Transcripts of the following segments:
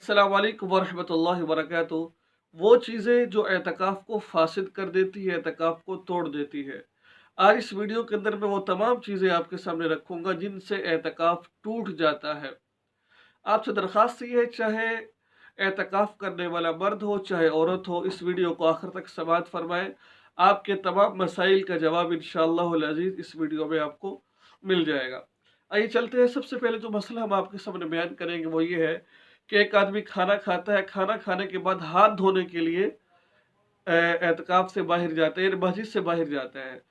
अस्सलाम वालेकुम वरहमतुल्लाहि वबरकातुहू। वो चीज़ें जो एतकाफ़ को फासिद कर देती है, एतकाफ़ को तोड़ देती है। आज इस वीडियो के अंदर मैं वो तमाम चीज़ें आपके सामने रखूँगा जिनसे एतकाफ़ टूट जाता है। आपसे दरख्वास्त ये है, चाहे एतकाफ़ करने वाला मर्द हो, चाहे औरत हो, इस वीडियो को आखिर तक समाअत फरमाएँ। आपके तमाम मसाइल का जवाब इंशाअल्लाहुल अज़ीज़ इस वीडियो में आपको मिल जाएगा। आइए चलते हैं। सबसे पहले जो मसला हम आपके सामने बयान करेंगे वो ये है कि एक आदमी खाना खाता है, खाना खाने के बाद हाथ धोने के लिए एतकाफ से बाहर जाता है, यानी मस्जिद से बाहर जाता है।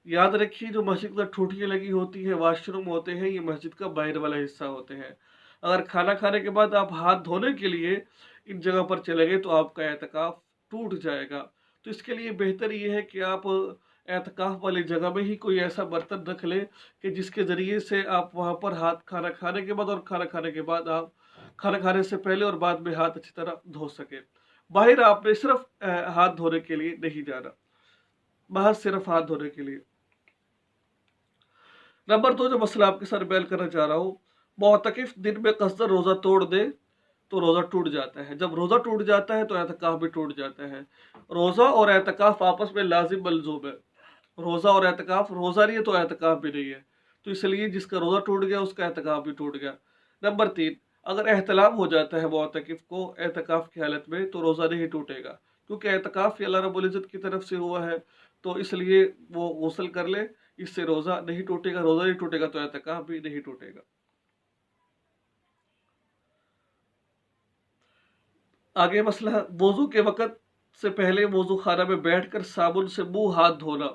याद रखिए, जो मस्जिद में ठूठियाँ लगी होती है, वॉशरूम होते हैं, ये मस्जिद का बाहर वाला हिस्सा होते हैं। अगर खाना खाने के बाद आप हाथ धोने के लिए इन जगह पर चले गए तो आपका एतकाफ टूट जाएगा। तो इसके लिए बेहतर ये है कि आप एतकाफ वाली जगह में ही कोई ऐसा बर्तन रख लें कि जिसके ज़रिए से आप वहाँ पर हाथ, खाना खाने के बाद और खाना खाने के बाद आप खाना खाने से पहले और बाद में हाथ अच्छी तरह धो सकें। बाहर आपने सिर्फ हाथ धोने के लिए नहीं जाना, बाहर सिर्फ हाथ धोने के लिए। नंबर 2 जो मसला आपके साथ बयान करना चाह रहा हूँ, मुअतकिफ दिन में कसदन रोज़ा तोड़ दे तो रोज़ा टूट जाता है। जब रोज़ा टूट जाता है तो एतकाफ भी टूट जाता है। रोज़ा और एतकाफ आपस में लाजिम मलज़ूम है। रोज़ा और एतकाफ, रोज़ा नहीं है तो एतकाफ भी नहीं है। तो इसलिए जिसका रोज़ा टूट गया उसका एतकाफ भी टूट गया। नंबर 3, अगर एहतलाम हो जाता है मुअतकिफ को एतकाफ की हालत में तो रोज़ा नहीं टूटेगा, क्योंकि एतकाफ अल्लाह रब्बुल इज़्ज़त की तरफ से हुआ है। तो इसलिए वो गुस्ल कर ले, इससे रोज़ा नहीं टूटेगा। रोज़ा नहीं टूटेगा तो एतकाफ भी नहीं टूटेगा। आगे मसला, वज़ू के वक़्त से पहले वज़ू खाना में बैठकर साबुन से मुँह हाथ धोना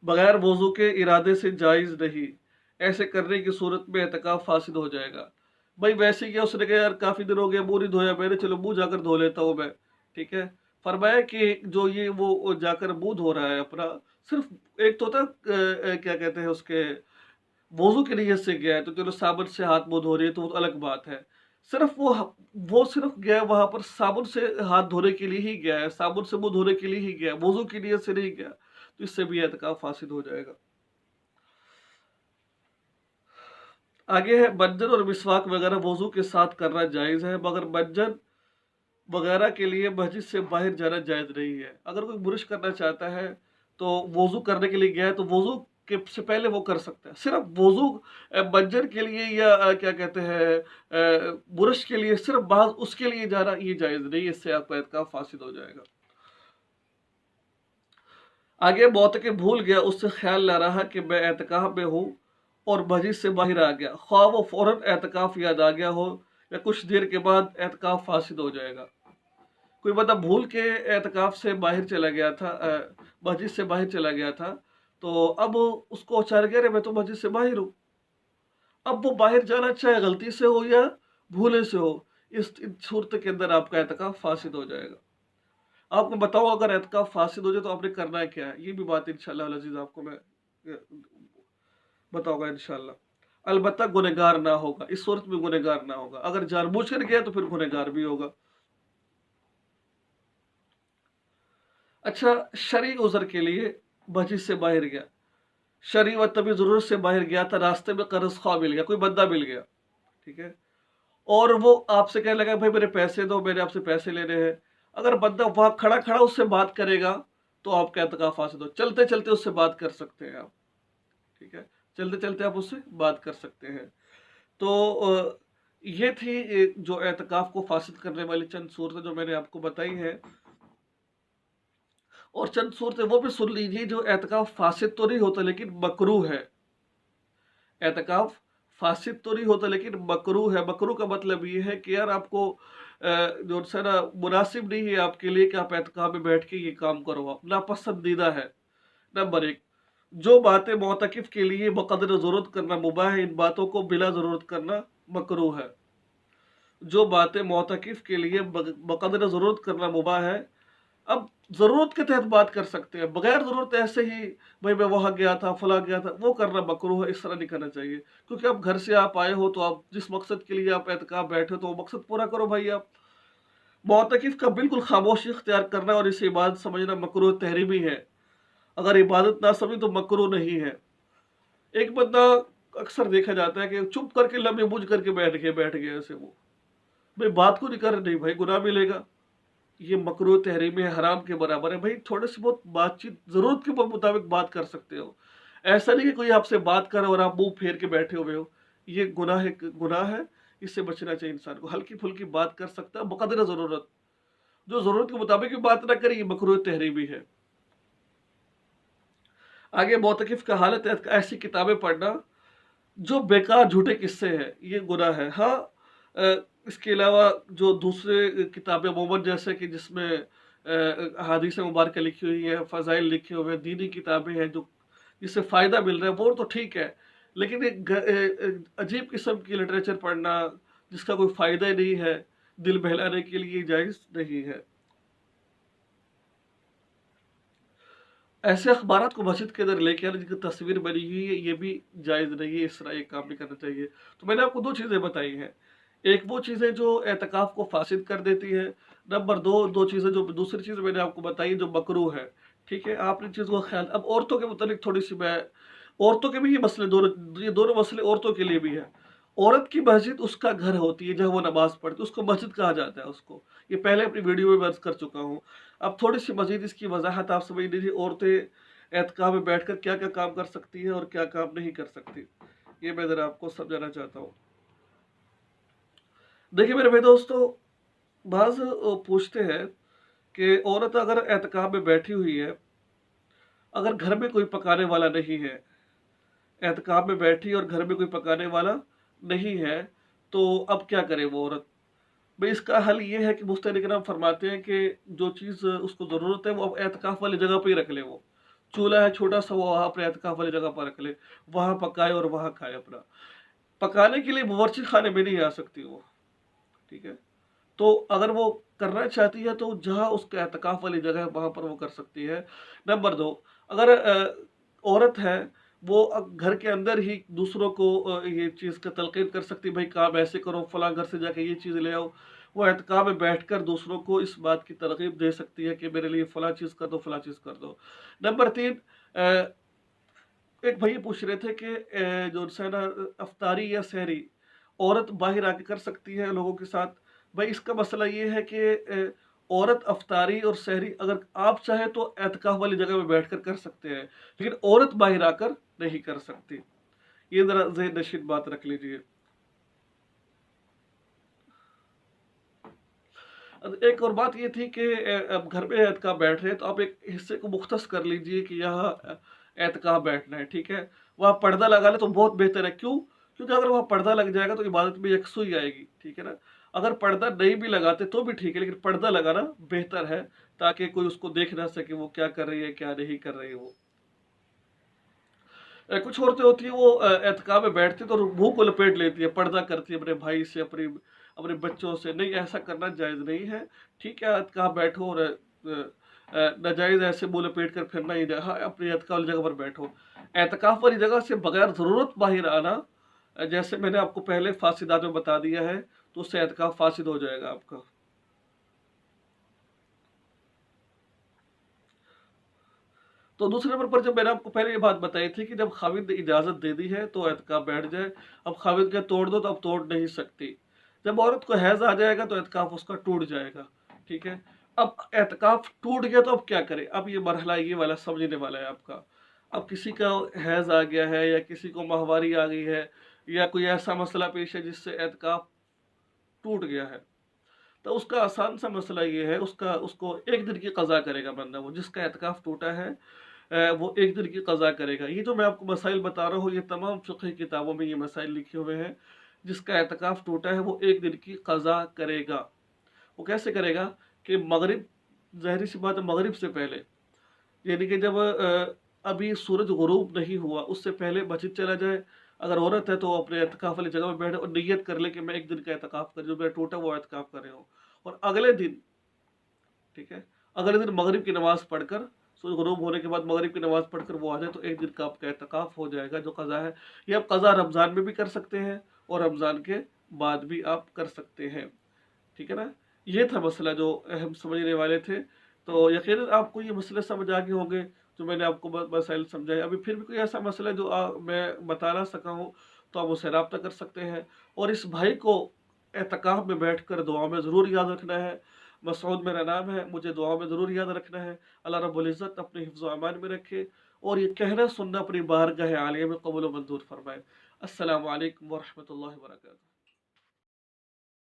बगैर वज़ू के इरादे से जायज़ नहीं। ऐसे करने की सूरत में एतकाफ़ फासिद हो जाएगा। भाई वैसे क्या, उसने कहा यार काफ़ी दिन हो गया मुँह नहीं धोया मैंने, चलो मुँह जाकर धो लेता हूँ मैं, ठीक है। फरमाया कि जो ये वो जाकर मुँह धो रहा है अपना, सिर्फ एक तो होता है क्या कहते हैं उसके, वज़ू की नीयत से गया है तो चलो साबुन से हाथ मुँह धो रही है तो वो तो अलग बात है। सिर्फ वो सिर्फ गया है वहाँ पर साबुन से हाथ धोने के लिए ही गया है, साबुन से मुँह धोने के लिए ही गया है, वज़ू की नीयत से नहीं गया। तो इससे भी एतकाफ़ फासिद हो जाएगा। आगे है, मंजन और मिसवाक वगैरह वज़ू के साथ करना जायज़ है, मगर मंजन वगैरह के लिए मस्जिद से बाहर जाना जायज़ नहीं है। अगर कोई बुरुश करना चाहता है तो वज़ू करने के लिए गया है तो वज़ू के से पहले वो कर सकता है। सिर्फ वज़ू मंजन के लिए या क्या कहते हैं बुरुश के लिए सिर्फ बाहर उसके लिए जाना ये जायज़ नहीं है, इससे आपका एतकाफ़ फासिद हो जाएगा। आगे मुअतकिफ़ भूल गया, उससे ख्याल ना रहा कि मैं एतकाफ़ में हूँ और मस्जिद से बाहर आ गया, ख्वाह वो फ़ौरन एतकाफ़ याद आ गया हो या कुछ देर के बाद एतकाफ़ फासिद हो जाएगा। कोई बंदा भूल के एतकाफ़ से बाहर चला गया था, मस्जिद से बाहर चला गया था, तो अब उसको अचानक अरे मैं तो मस्जिद से बाहर हूँ। अब वो बाहर जाना चाहे गलती से हो या भूले से हो, इस सूरत के अंदर आपका एतकाफ़ फासिद हो जाएगा। आपको बताओ, अगर एतकाफ़ फासिद हो जाए तो आपने करना है क्या है? ये भी बात इंशाअल्लाह अज़ीज़ आपको मैं बताऊँगा इंशाअल्लाह। अलबत्ता गुनहगार ना होगा, इस सूरत में गुनहगार ना होगा। अगर जानबूझकर गया तो फिर गुनहगार भी होगा। अच्छा, शरई उज़र के लिए मस्जिद से बाहर गया, शरई व तभी ज़रूरत से बाहर गया था, रास्ते में कर्ज़ ख़्वाह मिल गया, कोई बंदा मिल गया, ठीक है? और वो आपसे कहने लगा भाई मेरे पैसे दो, मैंने आपसे पैसे लेने हैं। अगर बंदा वहाँ खड़ा-खड़ा उससे बात करेगा तो आपका एतकाफ़ फासिद हो। चलते-चलते उससे बात कर सकते हैं आप, ठीक है? चलते-चलते आप उससे बात कर सकते हैं। तो ये थी जो एतकाफ़ को फासिद करने वाली चंद सूरतें जो मैंने आपको बताई हैं। और चंद सूरतें वो भी सुन लीजिए जो एतकाफ़ फासिद तो नहीं होता लेकिन मकरूह है। एतकाफ़ फासिद तो नहीं होता लेकिन मकरूह है। मकरूह का मतलब ये है कि यार आपको जो है ना मुनासिब नहीं है आपके लिए कि आप एतकाफ़ में बैठ के ये काम करो, आप नापसंदीदा है। नंबर 1, जो बातें मुअतकिफ़ के लिए बक़द्र ज़रूरत करना मुबाह है, इन बातों को बिला ज़रूरत करना मकरूह है। जो बातें मुअतकिफ़ के लिए बक़द्र ज़रूरत करना मुबाह है, अब ज़रूरत के तहत बात कर सकते हैं, बगैर ज़रूरत ऐसे ही भाई मैं वहाँ गया था, फलाँ गया था, वो करना मकरूह है, इस तरह नहीं करना चाहिए। क्योंकि अब घर से आप आए हो तो आप जिस मकसद के लिए आप एतकाफ़ बैठे हो तो वो मकसद पूरा करो भाई आप। मुअतकिफ़ का बिल्कुल खामोशी इख्तियार करना और इसे इबादत समझना मकरूह तहरीमी है। अगर इबादत ना समझे तो मकरूह नहीं है। एक बंदा अक्सर देखा जाता है कि चुप करके लम्हे बूझ करके बैठ गया ऐसे वो। भाई बात को नहीं कर रहे, नहीं भाई गुनाह मिलेगा, ये मकरूह तहरीमी है, हराम के बराबर है। भाई थोड़े से बहुत बातचीत ज़रूरत के मुताबिक बात कर सकते हो। ऐसा नहीं कि कोई आपसे बात करे और आप मुंह फेर के बैठे हुए हो, ये गुनाह है, इससे बचना चाहिए इंसान को। हल्की फुल्की बात कर सकता है बकदर ज़रूरत, जो ज़रूरत के मुताबिक भी बात ना करे, ये मकरूह तहरीमी है। आगे मोतकिफ का हालत है, ऐसी किताबें पढ़ना जो बेकार झूठे किस्से हैं, ये गुनाह है। हाँ, इसके अलावा जो दूसरे किताबें अमूमन जैसे कि जिसमें अहादीस मुबारक लिखी हुई है, फ़ज़ाइल लिखे हुए हैं, दीनी किताबें हैं जो जिससे फ़ायदा मिल रहा है, वो तो ठीक है। लेकिन एक अजीब किस्म की लिटरेचर पढ़ना जिसका कोई फ़ायदा ही नहीं है, दिल बहलाने के लिए जायज़ नहीं है। ऐसे अखबारात को मस्जिद के अंदर लेके आना जिनकी तस्वीर बनी हुई है, ये भी जायज़ नहीं है, इस तरह ये काम नहीं करना चाहिए। तो मैंने आपको 2 चीज़ें बताई हैं। एक वो चीज़ें जो एतकाफ़ को फ़ासिद कर देती है, नंबर 2 चीज़ें जो दूसरी चीज़ मैंने आपको बताई जो मकरूह है, ठीक है? आपने चीज़ को ख़्याल अब औरतों के मुतालिक थोड़ी-सी मैं औरतों के भी ये मसले दोनों ये दोनों मसले औरतों के लिए भी है। औरत की मस्जिद उसका घर होती है जहाँ वो नमाज़ पढ़ती है, उसको मस्जिद कहा जाता है उसको। ये पहले अपनी वीडियो में मैं अर्ज़ कर चुका हूँ। अब थोड़ी-सी मज़ीद इसकी वज़ाहत आप समझ लीजिए, औरतें एतकाफ़ में बैठकर क्या-क्या काम कर सकती हैं और क्या काम नहीं कर सकती। ये मैं ज़रा आपको समझाना चाहता हूँ। देखिए मेरे भाई दोस्तों, बाज़ पूछते हैं कि औरत अगर एतकाफ़ में बैठी हुई है, अगर घर में कोई पकाने वाला नहीं है, एहतिकाफ में बैठी और घर में कोई पकाने वाला नहीं है, तो अब क्या करे वो औरत? भई इसका हल ये है कि मुफ्ती इकराम फरमाते हैं कि जो चीज़ उसको ज़रूरत है वो अब एहतिकाफ वाली जगह पे ही रख ले वो। चूल्हा है छोटा-सा, वो वहाँ अपने एहतिकाफ वाली जगह पर रख ले, वहाँ पकाए और वहाँ खाए अपना। पकाने के लिए बावर्ची खाने में नहीं आ सकती वो, ठीक है? तो अगर वो करना चाहती है तो जहाँ उसका एहतिकाफ वाली जगह है वहाँ पर वो कर सकती है। नंबर 2, अगर औरत है वो घर के अंदर ही दूसरों को ये चीज़ का तलक़ीन कर सकती है, भाई काम ऐसे करो, फलाँ घर से जाके ये चीज़ ले आओ। वो एहतिकाफ में बैठकर दूसरों को इस बात की तरग़ीब दे सकती है कि मेरे लिए फलाँ चीज़ कर दो, फलाँ चीज़ कर दो। नंबर 3, अ, एक भई पूछ रहे थे कि जो है ना अफ्तारी या सहरी औरत बाहर आके कर सकती है लोगों के साथ। भाई इसका मसला ये है कि औरत अफ्तारी और सहरी अगर आप चाहें तो एतकाफ वाली जगह में बैठकर कर सकते हैं, लेकिन औरत बाहर आकर नहीं कर सकती। ये ज़रा ज़हन नशीन बात रख लीजिए। एक और बात ये थी कि अब घर में एतकाफ बैठ रहे हैं तो आप एक हिस्से को मुख्तस कर लीजिए कि यहाँ एतकाफ बैठना है, ठीक है? वहाँ पर्दा लगा लें तो बहुत बेहतर है। क्यों? क्योंकि अगर वहाँ पर्दा लग जाएगा तो इबादत में यकसुई आएगी, ठीक है ना? अगर पर्दा नहीं भी लगाते तो भी ठीक है, लेकिन पर्दा लगाना बेहतर है ताकि कोई उसको देख ना सके वो क्या कर रही है, क्या नहीं कर रही है वो। कुछ औरतें होती हैं वो एतकाफ में बैठती है तो मुँह को लपेट लेती है, पर्दा करती है अपने भाई से, अपनी अपने बच्चों से। नहीं, ऐसा करना जायज़ नहीं है। ठीक है, एतकाफ बैठो और नाजायज़ ऐसे मुँह लपेट कर फिरना ही हाँ, अपनी एतकाफ वाली जगह पर बैठो। एतकाफ वाली जगह से बगैर ज़रूरत बाहर आना, जैसे मैंने आपको पहले फासिदात में बता दिया है, तो उससे एतकाफ फासिद हो जाएगा आपका। तो दूसरे नंबर पर जब मैंने आपको पहले ये बात बताई थी कि जब खाविंद ने इजाज़त दे दी है तो एतकाफ बैठ जाए। अब खाविंद के तोड़ दो तो अब तोड़ नहीं सकती। जब औरत को हैज़ आ जाएगा तो एतकाफ उसका टूट जाएगा, ठीक है? अब एतकाफ टूट गया तो अब क्या करें? अब ये मरहला ये वाला समझने वाला है आपका। अब किसी का हैज़ आ गया है या किसी को माहवारी आ गई है या कोई ऐसा मसला पेश है जिससे एतकाफ टूट गया है, तो उसका आसान सा मसला ये है, उसको 1 दिन की क़ज़ा करेगा बंदा, वो जिसका एतकाफ़ टूटा है वो 1 दिन की क़ज़ा करेगा। ये जो मैं आपको मसाइल बता रहा हूँ, ये तमाम फ़िक़ही किताबों में ये मसाइल लिखे हुए हैं। जिसका एतकाफ़ टूटा है वो 1 दिन की क़ज़ा करेगा। वो कैसे करेगा कि मग़रिब, ज़ाहिर-सी बात है मग़रिब से पहले, यानी कि जब अभी सूरज ग़ुरूब नहीं हुआ उससे पहले मस्जिद चला जाए। अगर औरत है तो वो अपने एतकाफ़ वाली जगह में बैठे और नियत कर ले कि मैं 1 दिन का एतकाफ़ कर, जो मेरा टूटा वो एतकाफ़ कर रही हूँ। और अगले दिन, ठीक है, अगले दिन मगरिब की नमाज़ पढ़कर, सूरज ग़ुरूब होने के बाद मगरिब की नमाज़ पढ़कर वो आ जाए तो 1 दिन का आपका एतकाफ़ हो जाएगा जो क़ज़ा है। ये आप क़ज़ा रमज़ान में भी कर सकते हैं और रमज़ान के बाद भी आप कर सकते हैं, ठीक है ना? ये था मसला जो हम समझने वाले थे। तो यकीनन आपको ये मसले समझ आ गए होंगे जो मैंने आपको मसाइल समझाए। अभी फिर भी कोई ऐसा मसला है जो मैं बता ना सका हूँ तो आप मुझसे राब्ता कर सकते हैं। और इस भाई को एतकाफ़ में बैठकर दुआ में ज़रूर याद रखना है। मसऊद मेरा नाम है, मुझे दुआ में ज़रूर याद रखना है। अल्लाह रब्बुल इज़्ज़त अपने हिफ्ज़ व अमान में रखे और ये कहना सुनना अपनी बारगाह आलिया में कबूल व मंज़ूर फ़रमाए। अस्सलामु अलैकुम व रहमतुल्लाहि व बरकातहू।